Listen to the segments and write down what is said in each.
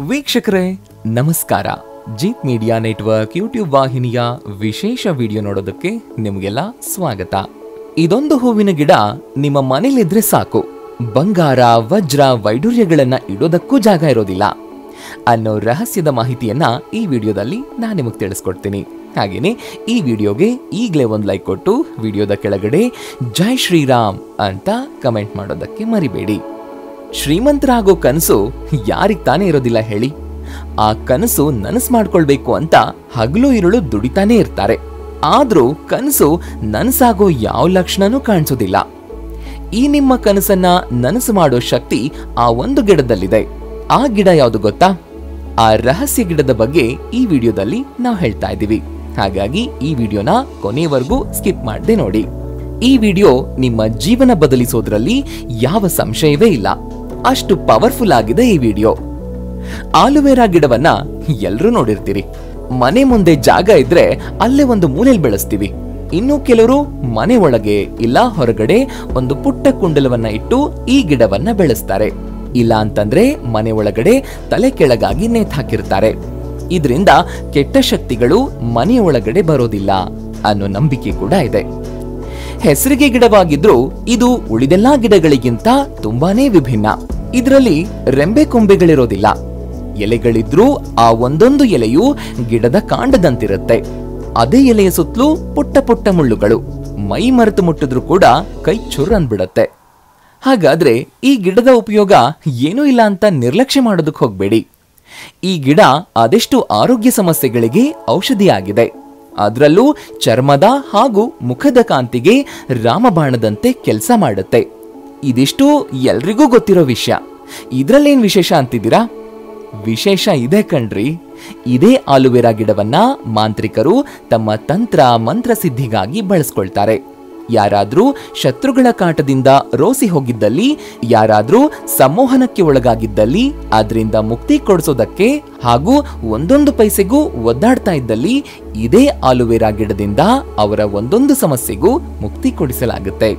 ವೀಕ್ಷಕರೇ ನಮಸ್ಕಾರ. Jeet media network YouTube ವಾಹಿನಿಯ ವಿಶೇಷ ವಿಡಿಯೋ ನೋಡೋದಕ್ಕೆ ನಿಮಗೆಲ್ಲ ಸ್ವಾಗತ. ಇದೊಂದು ಹೂವಿನ ಗಿಡ ನಿಮ್ಮ ಮನೇಲಿದ್ರೆ ಸಾಕು, ಬಂಗಾರ ವಜ್ರ ವೈಡೂರ್ಯಗಳನ್ನ ಇಡೋದಕ್ಕೂ ಜಾಗ ಇರೋದಿಲ್ಲ ಅನ್ನೋ ರಹಸ್ಯದ ಮಾಹಿತಿಯನ್ನ ಈ ವಿಡಿಯೋದಲ್ಲಿ ನಾನು ನಿಮಗೆ ತಿಳಿಸ್ಕೊಡ್ತೀನಿ. ಹಾಗೇನೆ ಈ ವಿಡಿಯೋಗೆ ಈಗಲೇ ಒಂದು ಲೈಕ್ ಕೊಟ್ಟು ವಿಡಿಯೋದ ಕೆಳಗಡೆ ಜೈ ಶ್ರೀರಾಮ್ ಅಂತ ಕಮೆಂಟ್ ಮಾಡೋದಕ್ಕೆ ಮರಿಬೇಡಿ. ಶ್ರೀಮಂತರಾಗೋ ಕನಸು ಯಾರಿಗ್ ತಾನೇ ಇರೋದಿಲ್ಲ ಹೇಳಿ? ಆ ಕನಸು ನನಸು ಮಾಡ್ಕೊಳ್ಬೇಕು ಅಂತ ಹಗಲು ಇರುಳು ದುಡಿತಾನೆ ಇರ್ತಾರೆ. ಆದ್ರೂ ಕನಸು ನನಸಾಗೋ ಯಾವ ಲಕ್ಷಣನೂ ಕಾಣಿಸೋದಿಲ್ಲ. ಈ ನಿಮ್ಮ ಕನಸನ್ನ ನನಸು ಮಾಡೋ ಶಕ್ತಿ ಆ ಒಂದು ಗಿಡದಲ್ಲಿದೆ. ಆ ಗಿಡ ಯಾವುದು ಗೊತ್ತಾ? ಆ ರಹಸ್ಯ ಗಿಡದ ಬಗ್ಗೆ ಈ ವಿಡಿಯೋದಲ್ಲಿ ನಾವು ಹೇಳ್ತಾ ಇದ್ದೀವಿ. ಹಾಗಾಗಿ ಈ ವಿಡಿಯೋನ ಕೊನೆವರೆಗೂ ಸ್ಕಿಪ್ ಮಾಡದೆ ನೋಡಿ. ಈ ವಿಡಿಯೋ ನಿಮ್ಮ ಜೀವನ ಬದಲಿಸೋದ್ರಲ್ಲಿ ಯಾವ ಸಂಶಯವೇ ಇಲ್ಲ. ಅಷ್ಟು ಪವರ್ಫುಲ್ ಆಗಿದೆ ಈ ವಿಡಿಯೋ. ಆಲುವೆರಾ ಗಿಡವನ್ನ ಎಲ್ಲರೂ ನೋಡಿರ್ತೀರಿ. ಮನೆ ಮುಂದೆ ಜಾಗ ಇದ್ರೆ ಅಲ್ಲೇ ಒಂದು ಮೂಲೆಯಲ್ಲಿ ಬೆಳೆಸ್ತೀವಿ. ಇನ್ನು ಕೆಲವರು ಮನೆ ಒಳಗೆ ಇಲ್ಲ ಹೊರಗಡೆ ಒಂದು ಪುಟ್ಟ ಕುಂಡಲವನ್ನ ಇಟ್ಟು ಈ ಗಿಡವನ್ನ ಬೆಳೆಸ್ತಾರೆ. ಇಲ್ಲ ಅಂತಂದ್ರೆ ಮನೆ ಒಳಗಡೆ ತಲೆ ಕೆಳಗಾಗಿ ನೇತ್ ಹಾಕಿರ್ತಾರೆ. ಇದರಿಂದ ಕೆಟ್ಟ ಶಕ್ತಿಗಳು ಮನೆಯ ಒಳಗಡೆ ಬರೋದಿಲ್ಲ ಅನ್ನೋ ನಂಬಿಕೆ ಕೂಡ ಇದೆ. ಹೆಸರಿಗೆ ಗಿಡವಾಗಿದ್ರೂ ಇದು ಉಳಿದೆಲ್ಲಾ ಗಿಡಗಳಿಗಿಂತ ತುಂಬಾನೇ ವಿಭಿನ್ನ. ಇದರಲ್ಲಿ ರೆಂಬೆ ಕೊಂಬೆಗಳಿರೋದಿಲ್ಲ. ಎಲೆಗಳಿದ್ರೂ ಆ ಒಂದೊಂದು ಎಲೆಯು ಗಿಡದ ಕಾಂಡದಂತಿರುತ್ತೆ. ಅದೇ ಎಲೆಯ ಸುತ್ತಲೂ ಪುಟ್ಟ ಪುಟ್ಟ ಮುಳ್ಳುಗಳು. ಮೈ ಮರೆತು ಮುಟ್ಟಿದ್ರೂ ಕೂಡ ಕೈ ಚುರ್ ಅಂದ್ಬಿಡತ್ತೆ. ಹಾಗಾದ್ರೆ ಈ ಗಿಡದ ಉಪಯೋಗ ಏನೂ ಇಲ್ಲ ಅಂತ ನಿರ್ಲಕ್ಷ್ಯ ಮಾಡೋದಕ್ಕೆ ಹೋಗ್ಬೇಡಿ. ಈ ಗಿಡ ಅದೆಷ್ಟು ಆರೋಗ್ಯ ಸಮಸ್ಯೆಗಳಿಗೆ ಔಷಧಿಯಾಗಿದೆ. ಅದರಲ್ಲೂ ಚರ್ಮದ ಹಾಗೂ ಮುಖದ ಕಾಂತಿಗೆ ರಾಮಬಾಣದಂತೆ ಕೆಲಸ ಮಾಡುತ್ತೆ. ಇದಿಷ್ಟು ಎಲ್ರಿಗೂ ಗೊತ್ತಿರೋ ವಿಷಯ. ಇದ್ರಲ್ಲೇನ್ ವಿಶೇಷ ಅಂತಿದ್ದೀರಾ? ವಿಶೇಷ ಇದೆ ಕಣ್ರಿ. ಇದೇ ಆಲುವೆರಾ ಗಿಡವನ್ನ ಮಾಂತ್ರಿಕರು ತಮ್ಮ ತಂತ್ರ ಮಂತ್ರ ಸಿದ್ಧಿಗಾಗಿ ಬಳಸ್ಕೊಳ್ತಾರೆ. ಯಾರಾದ್ರೂ ಶತ್ರುಗಳ ಕಾಟದಿಂದ ರೋಸಿ ಹೋಗಿದ್ದಲ್ಲಿ, ಯಾರಾದ್ರೂ ಸಂಮೋಹನಕ್ಕೆ ಒಳಗಾಗಿದ್ದಲ್ಲಿ ಅದರಿಂದ ಮುಕ್ತಿ ಕೊಡಿಸೋದಕ್ಕೆ ಹಾಗೂ ಒಂದೊಂದು ಪೈಸೆಗೂ ಒದ್ದಾಡ್ತಾ ಇದ್ದಲ್ಲಿ ಇದೇ ಆಲುವೆರಾ ಗಿಡದಿಂದ ಅವರ ಒಂದೊಂದು ಸಮಸ್ಯೆಗೂ ಮುಕ್ತಿ ಕೊಡಿಸಲಾಗುತ್ತೆ.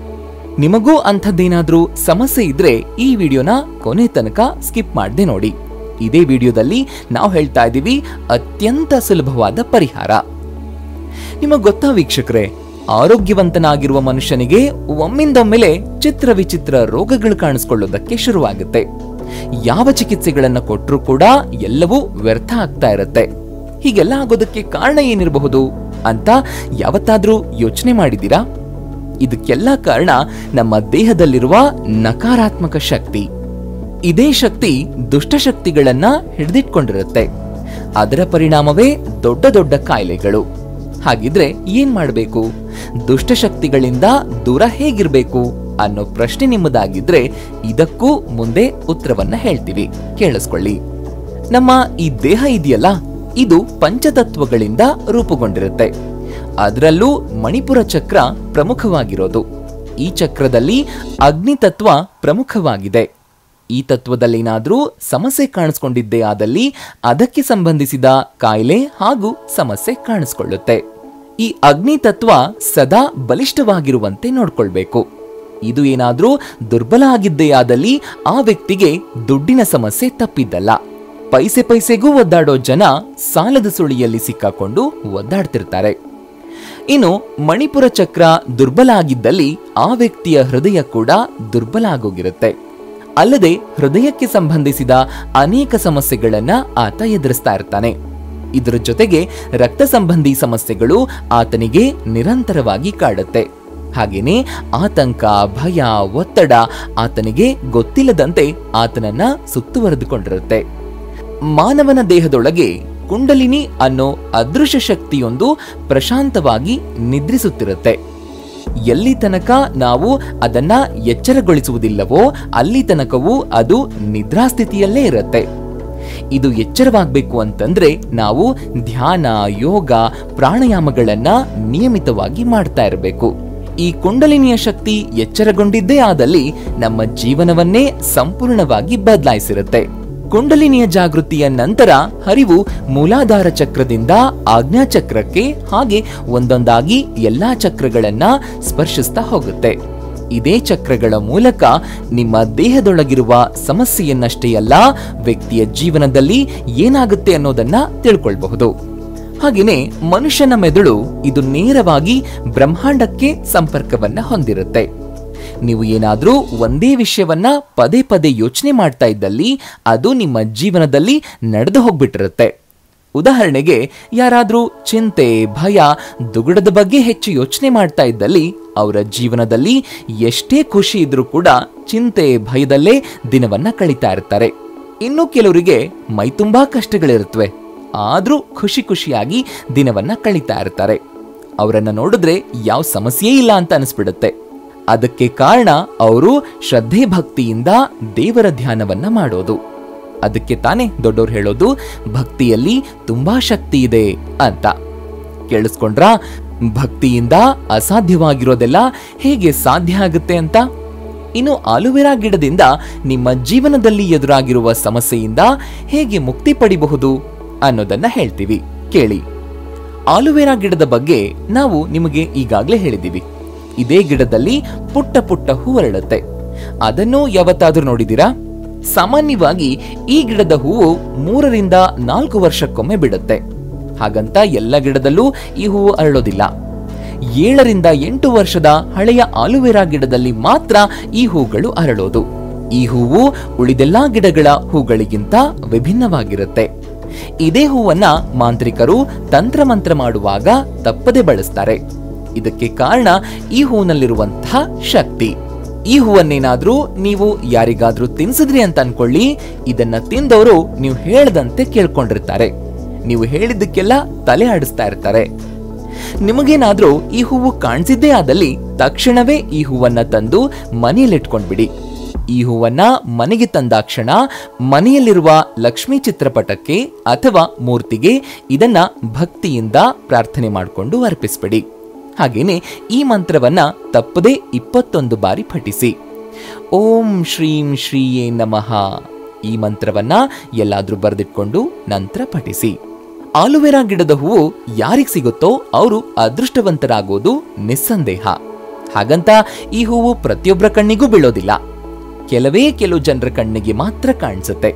ನಿಮಗೂ ಅಂಥದ್ದೇನಾದ್ರೂ ಸಮಸ್ಯೆ ಇದ್ರೆ ಈ ವಿಡಿಯೋನ ಕೊನೆ ತನಕ ಸ್ಕಿಪ್ ಮಾಡದೆ ನೋಡಿ. ಇದೇ ವಿಡಿಯೋದಲ್ಲಿ ನಾವು ಹೇಳ್ತಾ ಇದ್ದೀವಿ ಅತ್ಯಂತ ಸುಲಭವಾದ ಪರಿಹಾರ. ನಿಮಗ್ ಗೊತ್ತಾ ವೀಕ್ಷಕರೇ, ಆರೋಗ್ಯವಂತನಾಗಿರುವ ಮನುಷ್ಯನಿಗೆ ಒಮ್ಮಿಂದೊಮ್ಮೆಲೆ ಚಿತ್ರ ವಿಚಿತ್ರ ರೋಗಗಳು ಕಾಣಿಸ್ಕೊಳ್ಳೋದಕ್ಕೆ ಶುರುವಾಗುತ್ತೆ. ಯಾವ ಚಿಕಿತ್ಸೆಗಳನ್ನ ಕೊಟ್ಟರೂ ಕೂಡ ಎಲ್ಲವೂ ವ್ಯರ್ಥ ಆಗ್ತಾ ಇರುತ್ತೆ. ಹೀಗೆಲ್ಲ ಆಗೋದಕ್ಕೆ ಕಾರಣ ಏನಿರಬಹುದು ಅಂತ ಯಾವತ್ತಾದ್ರೂ ಯೋಚನೆ ಮಾಡಿದ್ದೀರಾ? ಇದಕ್ಕೆಲ್ಲ ಕಾರಣ ನಮ್ಮ ದೇಹದಲ್ಲಿರುವ ನಕಾರಾತ್ಮಕ ಶಕ್ತಿ. ಇದೇ ಶಕ್ತಿ ದುಷ್ಟಶಕ್ತಿಗಳನ್ನ ಹಿಡಿದಿಟ್ಕೊಂಡಿರುತ್ತೆ. ಅದರ ಪರಿಣಾಮವೇ ದೊಡ್ಡ ದೊಡ್ಡ ಕಾಯಿಲೆಗಳು. ಹಾಗಿದ್ರೆ ಏನ್ ಮಾಡಬೇಕು? ದುಷ್ಟಶಕ್ತಿಗಳಿಂದ ದೂರ ಹೇಗಿರ್ಬೇಕು ಅನ್ನೋ ಪ್ರಶ್ನೆ ನಿಮ್ಮದಾಗಿದ್ರೆ ಇದಕ್ಕೂ ಮುಂದೆ ಉತ್ತರವನ್ನ ಹೇಳ್ತೀವಿ, ಕೇಳಿಸ್ಕೊಳ್ಳಿ. ನಮ್ಮ ಈ ದೇಹ ಇದೆಯಲ್ಲ, ಇದು ಪಂಚತತ್ವಗಳಿಂದ ರೂಪುಗೊಂಡಿರುತ್ತೆ. ಅದರಲ್ಲೂ ಮಣಿಪುರ ಚಕ್ರ ಪ್ರಮುಖವಾಗಿರೋದು. ಈ ಚಕ್ರದಲ್ಲಿ ಅಗ್ನಿ ತತ್ವ ಪ್ರಮುಖವಾಗಿದೆ. ಈ ತತ್ವದಲ್ಲೇನಾದ್ರೂ ಸಮಸ್ಯೆ ಕಾಣಿಸ್ಕೊಂಡಿದ್ದೇ ಆದಲ್ಲಿ ಅದಕ್ಕೆ ಸಂಬಂಧಿಸಿದ ಕಾಯಿಲೆ ಹಾಗೂ ಸಮಸ್ಯೆ ಕಾಣಿಸ್ಕೊಳ್ಳುತ್ತೆ. ಈ ಅಗ್ನಿ ತತ್ವ ಸದಾ ಬಲಿಷ್ಠವಾಗಿರುವಂತೆ ನೋಡ್ಕೊಳ್ಬೇಕು. ಇದು ಏನಾದ್ರೂ ದುರ್ಬಲ ಆಗಿದ್ದೇ ಆದಲ್ಲಿ ಆ ವ್ಯಕ್ತಿಗೆ ದುಡ್ಡಿನ ಸಮಸ್ಯೆ ತಪ್ಪಿದ್ದಲ್ಲ. ಪೈಸೆಗೂ ಒದ್ದಾಡೋ ಜನ ಸಾಲದ ಸುಳಿಯಲ್ಲಿ ಸಿಕ್ಕಾಕೊಂಡು ಒದ್ದಾಡ್ತಿರ್ತಾರೆ. ಇನ್ನು ಮಣಿಪುರ ಚಕ್ರ ದುರ್ಬಲ ಆಗಿದ್ದಲ್ಲಿ ಆ ವ್ಯಕ್ತಿಯ ಹೃದಯ ಕೂಡ ದುರ್ಬಲ ಆಗೋಗಿರುತ್ತೆ. ಅಲ್ಲದೆ ಹೃದಯಕ್ಕೆ ಸಂಬಂಧಿಸಿದ ಅನೇಕ ಸಮಸ್ಯೆಗಳನ್ನ ಆತ ಎದುರಿಸ್ತಾ ಇರ್ತಾನೆ. ಇದರ ಜೊತೆಗೆ ರಕ್ತ ಸಂಬಂಧಿ ಸಮಸ್ಯೆಗಳು ಆತನಿಗೆ ನಿರಂತರವಾಗಿ ಕಾಡುತ್ತೆ. ಹಾಗೇನೆ ಆತಂಕ, ಭಯ, ಒತ್ತಡ ಆತನಿಗೆ ಗೊತ್ತಿಲ್ಲದಂತೆ ಆತನನ್ನ ಸುತ್ತುವರೆದುಕೊಂಡಿರುತ್ತೆ. ಮಾನವನ ದೇಹದೊಳಗೆ ಕುಂಡಲಿನಿ ಅನ್ನೋ ಅದೃಶ್ಯ ಶಕ್ತಿಯೊಂದು ಪ್ರಶಾಂತವಾಗಿ ನಿದ್ರಿಸುತ್ತಿರುತ್ತೆ. ಎಲ್ಲಿ ತನಕ ನಾವು ಅದನ್ನ ಎಚ್ಚರಗೊಳಿಸುವುದಿಲ್ಲವೋ ಅಲ್ಲಿ ತನಕವೂ ಅದು ನಿದ್ರಾಸ್ಥಿತಿಯಲ್ಲೇ ಇರುತ್ತೆ. ಇದು ಎಚ್ಚರವಾಗಬೇಕು ಅಂತಂದ್ರೆ ನಾವು ಧ್ಯಾನ, ಯೋಗ, ಪ್ರಾಣಾಯಾಮಗಳನ್ನ ನಿಯಮಿತವಾಗಿ ಮಾಡ್ತಾ ಇರಬೇಕು. ಈ ಕುಂಡಲಿನಿಯ ಶಕ್ತಿ ಎಚ್ಚರಗೊಂಡಿದ್ದೇ ಆದಲ್ಲಿ ನಮ್ಮ ಜೀವನವನ್ನೇ ಸಂಪೂರ್ಣವಾಗಿ ಬದಲಾಯಿಸಿರುತ್ತೆ. ಕುಂಡಲಿನಿಯ ಜಾಗೃತಿಯ ನಂತರ ಹರಿವು ಮೂಲಾಧಾರ ಚಕ್ರದಿಂದ ಆಜ್ಞಾ ಚಕ್ರಕ್ಕೆ ಹಾಗೆ ಒಂದೊಂದಾಗಿ ಎಲ್ಲಾ ಚಕ್ರಗಳನ್ನ ಸ್ಪರ್ಶಿಸ್ತಾ ಹೋಗುತ್ತೆ. ಇದೇ ಚಕ್ರಗಳ ಮೂಲಕ ನಿಮ್ಮ ದೇಹದೊಳಗಿರುವ ಸಮಸ್ಯೆಯನ್ನಷ್ಟೇ ಅಲ್ಲ, ವ್ಯಕ್ತಿಯ ಜೀವನದಲ್ಲಿ ಏನಾಗುತ್ತೆ ಅನ್ನೋದನ್ನ ತಿಳ್ಕೊಳ್ಬಹುದು. ಹಾಗೆಯೇ ಮನುಷ್ಯನ ಮೆದುಳು ಇದು ನೇರವಾಗಿ ಬ್ರಹ್ಮಾಂಡಕ್ಕೆ ಸಂಪರ್ಕವನ್ನ ಹೊಂದಿರುತ್ತೆ. ನೀವು ಏನಾದ್ರೂ ಒಂದೇ ವಿಷಯವನ್ನ ಪದೇ ಪದೇ ಯೋಚನೆ ಮಾಡ್ತಾ ಇದ್ದಲ್ಲಿ ಅದು ನಿಮ್ಮ ಜೀವನದಲ್ಲಿ ನಡೆದು ಹೋಗ್ಬಿಟ್ಟಿರುತ್ತೆ. ಉದಾಹರಣೆಗೆ, ಯಾರಾದ್ರೂ ಚಿಂತೆ, ಭಯ, ದುಗುಡದ ಬಗ್ಗೆ ಹೆಚ್ಚು ಯೋಚನೆ ಮಾಡ್ತಾ ಇದ್ದಲ್ಲಿ ಅವರ ಜೀವನದಲ್ಲಿ ಎಷ್ಟೇ ಖುಷಿ ಇದ್ರೂ ಕೂಡ ಚಿಂತೆ, ಭಯದಲ್ಲೇ ದಿನವನ್ನ ಕಳೀತಾ ಇರ್ತಾರೆ. ಇನ್ನು ಕೆಲವರಿಗೆ ಮೈ ತುಂಬಾ ಕಷ್ಟಗಳಿರುತ್ತವೆ, ಆದ್ರೂ ಖುಷಿಯಾಗಿ ದಿನವನ್ನ ಕಳೀತಾ ಇರ್ತಾರೆ. ಅವರನ್ನ ನೋಡಿದ್ರೆ ಯಾವ ಸಮಸ್ಯೆ ಇಲ್ಲ ಅಂತ ಅನಿಸ್ಬಿಡುತ್ತೆ. ಅದಕ್ಕೆ ಕಾರಣ ಅವರು ಶ್ರದ್ಧೆ ಭಕ್ತಿಯಿಂದ ದೇವರ ಧ್ಯಾನವನ್ನ ಮಾಡೋದು. ಅದಕ್ಕೆ ತಾನೇ ದೊಡ್ಡವರು ಹೇಳೋದು ಭಕ್ತಿಯಲ್ಲಿ ತುಂಬಾ ಶಕ್ತಿ ಇದೆ ಅಂತ. ಕೇಳಿಸ್ಕೊಂಡ್ರಾ? ಭಕ್ತಿಯಿಂದ ಅಸಾಧ್ಯವಾಗಿರೋದೆಲ್ಲ ಹೇಗೆ ಸಾಧ್ಯ ಆಗುತ್ತೆ ಅಂತ. ಇನ್ನು ಆಲೋವೆರಾ ಗಿಡದಿಂದ ನಿಮ್ಮ ಜೀವನದಲ್ಲಿ ಎದುರಾಗಿರುವ ಸಮಸ್ಯೆಯಿಂದ ಹೇಗೆ ಮುಕ್ತಿ ಪಡಿಬಹುದು ಅನ್ನೋದನ್ನ ಹೇಳ್ತೀವಿ, ಕೇಳಿ. ಆಲೋವೆರಾ ಗಿಡದ ಬಗ್ಗೆ ನಾವು ನಿಮಗೆ ಈಗಾಗಲೇ ಹೇಳಿದ್ದೀವಿ. ಇದೇ ಗಿಡದಲ್ಲಿ ಪುಟ್ಟ ಪುಟ್ಟ ಹೂ ಅರಳುತ್ತೆ. ಅದನ್ನು ಯಾವತ್ತಾದ್ರೂ ನೋಡಿದೀರಾ? ಸಾಮಾನ್ಯವಾಗಿ ಈ ಗಿಡದ ಹೂವು 3 ರಿಂದ 4 ವರ್ಷಕ್ಕೊಮ್ಮೆ ಬಿಡುತ್ತೆ. ಹಾಗಂತ ಎಲ್ಲ ಗಿಡದಲ್ಲೂ ಈ ಹೂವು ಅರಳೋದಿಲ್ಲ. 7 ರಿಂದ 8 ವರ್ಷದ ಹಳೆಯ ಆಲೋವೆರಾ ಗಿಡದಲ್ಲಿ ಮಾತ್ರ ಈ ಹೂಗಳು ಅರಳೋದು. ಈ ಹೂವು ಉಳಿದೆಲ್ಲಾ ಗಿಡಗಳ ಹೂಗಳಿಗಿಂತ ವಿಭಿನ್ನವಾಗಿರುತ್ತೆ. ಇದೇ ಹೂವನ್ನ ಮಾಂತ್ರಿಕರು ತಂತ್ರಮಂತ್ರ ಮಾಡುವಾಗ ತಪ್ಪದೆ ಬಳಸ್ತಾರೆ. ಇದಕ್ಕೆ ಕಾರಣ ಈ ಹೂವಿನಲ್ಲಿರುವಂತಹ ಶಕ್ತಿ. ಈ ಹೂವನ್ನೇನಾದ್ರೂ ನೀವು ಯಾರಿಗಾದ್ರೂ ತಿನ್ಸಿದ್ರಿ ಅಂತ ಅನ್ಕೊಳ್ಳಿ, ಇದನ್ನ ತಿಂದವರು ನೀವು ಹೇಳ್ದಂತೆ ಕೇಳ್ಕೊಂಡಿರ್ತಾರೆ. ನೀವು ಹೇಳಿದ್ದಕ್ಕೆಲ್ಲ ತಲೆ ಆಡಿಸ್ತಾ ಇರ್ತಾರೆ. ನಿಮಗೇನಾದ್ರೂ ಈ ಹೂವು ಕಾಣಿಸಿದ್ದೇ ಆದಲ್ಲಿ ತಕ್ಷಣವೇ ಈ ಹೂವನ್ನ ತಂದು ಮನೆಯಲ್ಲಿಟ್ಕೊಂಡ್ಬಿಡಿ. ಈ ಹೂವನ್ನ ಮನೆಗೆ ತಂದಾಕ್ಷಣ ಮನೆಯಲ್ಲಿರುವ ಲಕ್ಷ್ಮೀ ಚಿತ್ರಪಟಕ್ಕೆ ಅಥವಾ ಮೂರ್ತಿಗೆ ಇದನ್ನ ಭಕ್ತಿಯಿಂದ ಪ್ರಾರ್ಥನೆ ಮಾಡಿಕೊಂಡು ಅರ್ಪಿಸ್ಬಿಡಿ. ಹಾಗೇನೆ ಈ ಮಂತ್ರವನ್ನ ತಪ್ಪದೆ 21 ಬಾರಿ ಪಠಿಸಿ. ಓಂ ಶ್ರೀಂ ಶ್ರೀಯೇ ನಮಃ. ಈ ಮಂತ್ರವನ್ನ ಎಲ್ಲಾದ್ರೂ ಬರೆದಿಟ್ಕೊಂಡು ನಂತರ ಪಠಿಸಿ. ಆಲೋವೆರಾ ಗಿಡದ ಹೂವು ಯಾರಿಗೆ ಸಿಗುತ್ತೋ ಅವರು ಅದೃಷ್ಟವಂತರಾಗೋದು ನಿಸ್ಸಂದೇಹ. ಹಾಗಂತ ಈ ಹೂವು ಪ್ರತಿಯೊಬ್ಬರ ಕಣ್ಣಿಗೂ ಬೀಳೋದಿಲ್ಲ. ಕೆಲವು ಜನರ ಕಣ್ಣಿಗೆ ಮಾತ್ರ ಕಾಣಿಸುತ್ತೆ.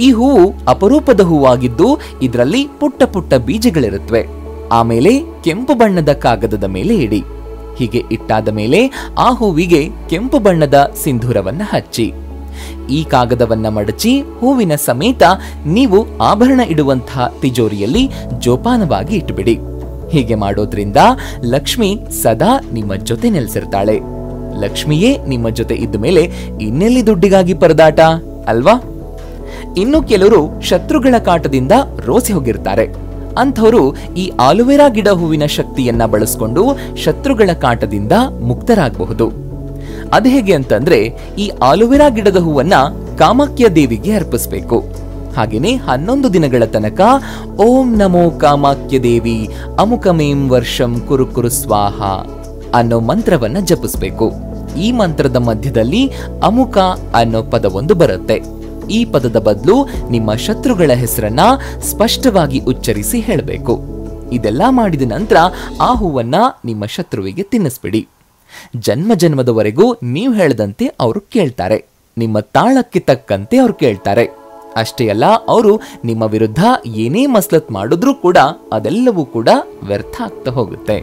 ಈ ಹೂವು ಅಪರೂಪದ ಹೂವಾಗಿದ್ದು ಇದರಲ್ಲಿ ಪುಟ್ಟ ಪುಟ್ಟ ಬೀಜಗಳಿರುತ್ತವೆ. ಆಮೇಲೆ ಕೆಂಪು ಬಣ್ಣದ ಕಾಗದದ ಮೇಲೆ ಇಡಿ. ಹೀಗೆ ಇಟ್ಟಾದ ಮೇಲೆ ಆ ಹೂವಿಗೆ ಕೆಂಪು ಬಣ್ಣದ ಸಿಂಧೂರವನ್ನ ಹಚ್ಚಿ ಈ ಕಾಗದವನ್ನ ಮಡಚಿ ಹೂವಿನ ಸಮೇತ ನೀವು ಆಭರಣ ಇಡುವಂತಹ ತಿಜೋರಿಯಲ್ಲಿ ಜೋಪಾನವಾಗಿ ಇಟ್ಟುಬಿಡಿ. ಹೀಗೆ ಮಾಡೋದ್ರಿಂದ ಲಕ್ಷ್ಮಿ ಸದಾ ನಿಮ್ಮ ಜೊತೆ ನೆಲೆಸಿರ್ತಾಳೆ. ಲಕ್ಷ್ಮಿಯೇ ನಿಮ್ಮ ಜೊತೆ ಇದ್ದ ಮೇಲೆ ಇನ್ನೆಲ್ಲಿ ದುಡ್ಡಿಗಾಗಿ ಪರದಾಟ ಅಲ್ವಾ? ಇನ್ನು ಕೆಲವರು ಶತ್ರುಗಳ ಕಾಟದಿಂದ ರೋಸಿ ಹೋಗಿರ್ತಾರೆ. ಅಂಥವರು ಈ ಆಲೋವೆರಾ ಗಿಡ ಹೂವಿನ ಶಕ್ತಿಯನ್ನ ಬಳಸಿಕೊಂಡು ಶತ್ರುಗಳ ಕಾಟದಿಂದ ಮುಕ್ತರಾಗಬಹುದು. ಅದು ಹೇಗೆ ಅಂತಂದ್ರೆ, ಈ ಆಲೋವೆರಾ ಗಿಡದ ಹೂವನ್ನ ಕಾಮಾಖ್ಯ ದೇವಿಗೆ ಅರ್ಪಿಸಬೇಕು. ಹಾಗೇನೆ 11 ದಿನಗಳ ತನಕ ಓಂ ನಮೋ ಕಾಮಾಖ್ಯ ದೇವಿ ಅಮುಕಮೇಂ ವರ್ಷಂ ಕುರು ಕುರು ಸ್ವಾಹ ಅನ್ನೋ ಮಂತ್ರವನ್ನ ಜಪಿಸಬೇಕು. ಈ ಮಂತ್ರದ ಮಧ್ಯದಲ್ಲಿ ಅಮುಕ ಅನ್ನೋ ಪದವೊಂದು ಬರುತ್ತೆ. ಈ ಪದದ ಬದಲು ನಿಮ್ಮ ಶತ್ರುಗಳ ಹೆಸರನ್ನ ಸ್ಪಷ್ಟವಾಗಿ ಉಚ್ಚರಿಸಿ ಹೇಳಬೇಕು. ಇದೆಲ್ಲ ಮಾಡಿದ ನಂತರ ಆ ಹೂವನ್ನ ನಿಮ್ಮ ಶತ್ರುವಿಗೆ ತಿನ್ನಿಸ್ಬಿಡಿ. ಜನ್ಮ ಜನ್ಮದವರೆಗೂ ನೀವು ಹೇಳದಂತೆ ಅವರು ಕೇಳ್ತಾರೆ. ನಿಮ್ಮ ತಾಳಕ್ಕೆ ತಕ್ಕಂತೆ ಅವರು ಕೇಳ್ತಾರೆ. ಅಷ್ಟೇ ಅಲ್ಲ, ಅವರು ನಿಮ್ಮ ವಿರುದ್ಧ ಏನೇ ಮಸಲತ್ ಮಾಡಿದ್ರೂ ಕೂಡ ಅದೆಲ್ಲವೂ ಕೂಡ ವ್ಯರ್ಥ ಆಗ್ತಾ ಹೋಗುತ್ತೆ.